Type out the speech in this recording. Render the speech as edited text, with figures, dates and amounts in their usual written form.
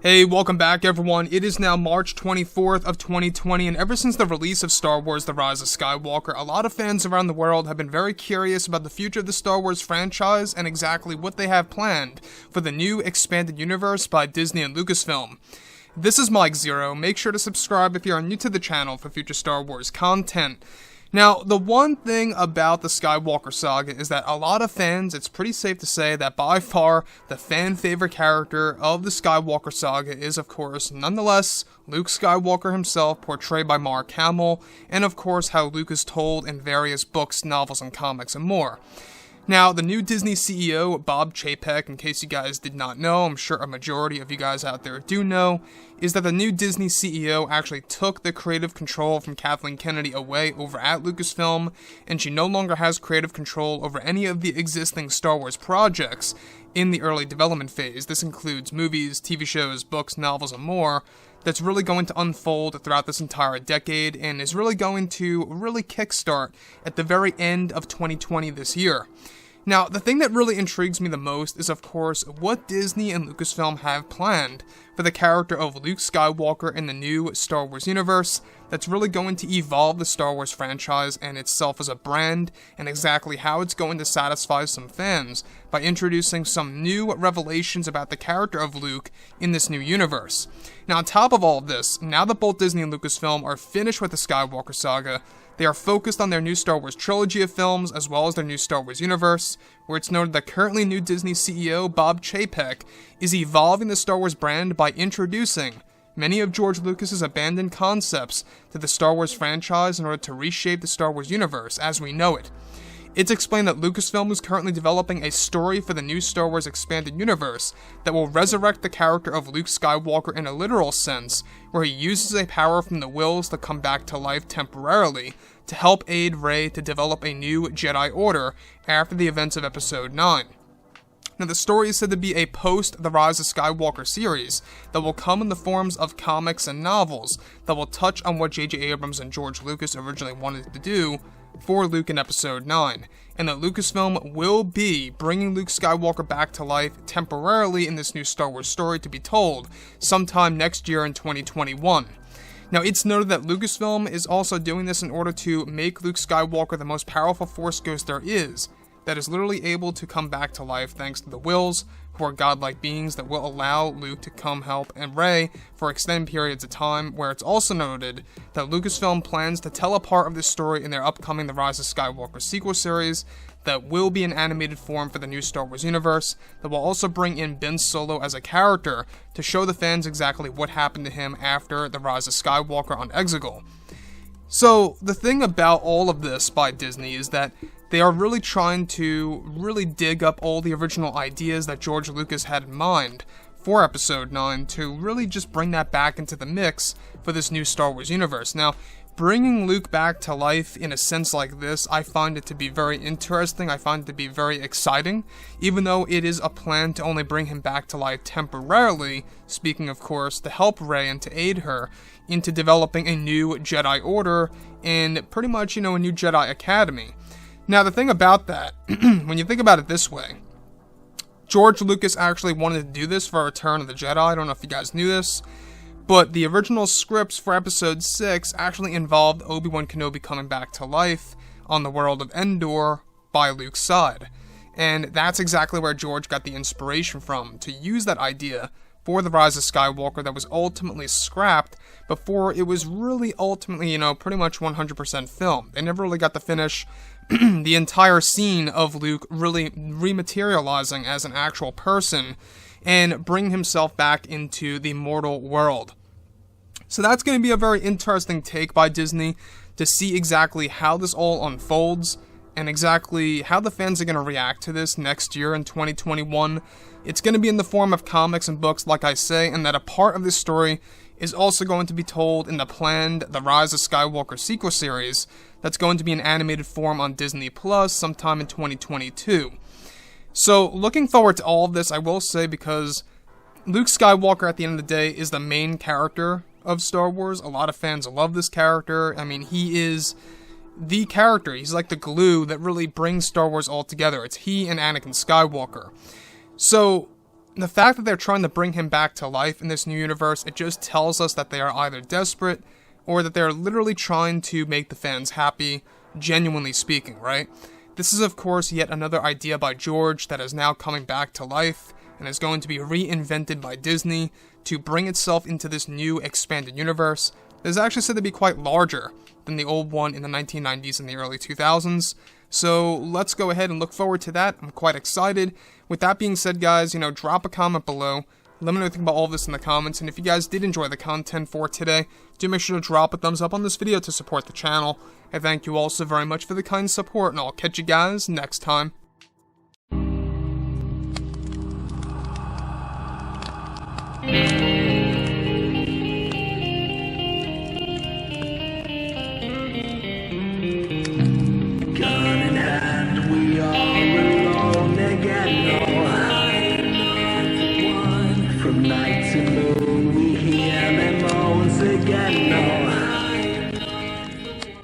Hey, welcome back everyone. It is now March 24th of 2020, and ever since the release of Star Wars The Rise of Skywalker, a lot of fans around the world have been very curious about the future of the Star Wars franchise and exactly what they have planned for the new expanded universe by Disney and Lucasfilm. This is Mike Zero. Make sure to subscribe if you are new to the channel for future Star Wars content. Now, the one thing about the Skywalker saga is that a lot of fans, it's pretty safe to say that by far the fan favorite character of the Skywalker saga is, of course, nonetheless, Luke Skywalker himself, portrayed by Mark Hamill, and of course how Luke is told in various books, novels, and comics, and more. Now, the new Disney CEO, Bob Chapek, in case you guys did not know, I'm sure a majority of you guys out there do know, is that the new Disney CEO actually took the creative control from Kathleen Kennedy away over at Lucasfilm, and she no longer has creative control over any of the existing Star Wars projects in the early development phase. This includes movies, TV shows, books, novels, and more, that's really going to unfold throughout this entire decade, and is really going to kickstart at the very end of 2020 this year. Now, the thing that really intrigues me the most is, of course, what Disney and Lucasfilm have planned for the character of Luke Skywalker in the new Star Wars universe that's really going to evolve the Star Wars franchise and itself as a brand, and exactly how it's going to satisfy some fans by introducing some new revelations about the character of Luke in this new universe. Now, on top of all of this, now that both Disney and Lucasfilm are finished with the Skywalker saga, they are focused on their new Star Wars trilogy of films, as well as their new Star Wars universe, where it's noted that currently new Disney CEO Bob Chapek is evolving the Star Wars brand by introducing many of George Lucas's abandoned concepts to the Star Wars franchise in order to reshape the Star Wars universe as we know it. It's explained that Lucasfilm is currently developing a story for the new Star Wars expanded universe that will resurrect the character of Luke Skywalker in a literal sense, where he uses a power from the Wills to come back to life temporarily to help aid Rey to develop a new Jedi Order after the events of Episode 9. Now, the story is said to be a post-The Rise of Skywalker series that will come in the forms of comics and novels that will touch on what J.J. Abrams and George Lucas originally wanted to do for Luke in Episode 9, and that Lucasfilm will be bringing Luke Skywalker back to life temporarily in this new Star Wars story to be told sometime next year in 2021. Now, it's noted that Lucasfilm is also doing this in order to make Luke Skywalker the most powerful Force ghost there is, that is literally able to come back to life thanks to the Wills, who are godlike beings that will allow Luke to come help and Rey for extended periods of time, where it's also noted that Lucasfilm plans to tell a part of this story in their upcoming The Rise of Skywalker sequel series that will be an animated form for the new Star Wars universe, that will also bring in Ben Solo as a character to show the fans exactly what happened to him after The Rise of Skywalker on Exegol. So, the thing about all of this by Disney is that they are really trying to dig up all the original ideas that George Lucas had in mind for Episode 9 to really just bring that back into the mix for this new Star Wars universe. Now, bringing Luke back to life in a sense like this, I find it to be very interesting, I find it to be very exciting, even though it is a plan to only bring him back to life temporarily, speaking of course, to help Rey and to aid her into developing a new Jedi Order and pretty much, a new Jedi Academy. Now, the thing about that, when you think about it this way, George Lucas actually wanted to do this for Return of the Jedi. I don't know if you guys knew this, but the original scripts for Episode 6 actually involved Obi-Wan Kenobi coming back to life on the world of Endor by Luke's side. And that's exactly where George got the inspiration from, to use that idea for The Rise of Skywalker that was ultimately scrapped before it was really ultimately, pretty much 100% filmed. They never really got to finish the entire scene of Luke really rematerializing as an actual person and bring himself back into the mortal world. So that's going to be a very interesting take by Disney to see exactly how this all unfolds and exactly how the fans are going to react to this next year in 2021. It's going to be in the form of comics and books, like I say, and that a part of this story is also going to be told in the planned The Rise of Skywalker sequel series that's going to be in animated form on Disney Plus sometime in 2022. So, looking forward to all of this, I will say, because Luke Skywalker, at the end of the day, is the main character of Star Wars. A lot of fans love this character. I mean, he is the character. He's like the glue that really brings Star Wars all together. It's he and Anakin Skywalker. So, the fact that they're trying to bring him back to life in this new universe, it just tells us that they are either desperate or that they're literally trying to make the fans happy, genuinely speaking, right? This is, of course, yet another idea by George that is now coming back to life and is going to be reinvented by Disney to bring itself into this new expanded universe that is actually said to be quite larger than the old one in the 1990s and the early 2000s. So let's go ahead and look forward to that. I'm quite excited. With that being said, guys, drop a comment below. Let me know what you think about all of this in the comments, and if you guys did enjoy the content for today, do make sure to drop a thumbs up on this video to support the channel. And thank you all so very much for the kind support, and I'll catch you guys next time.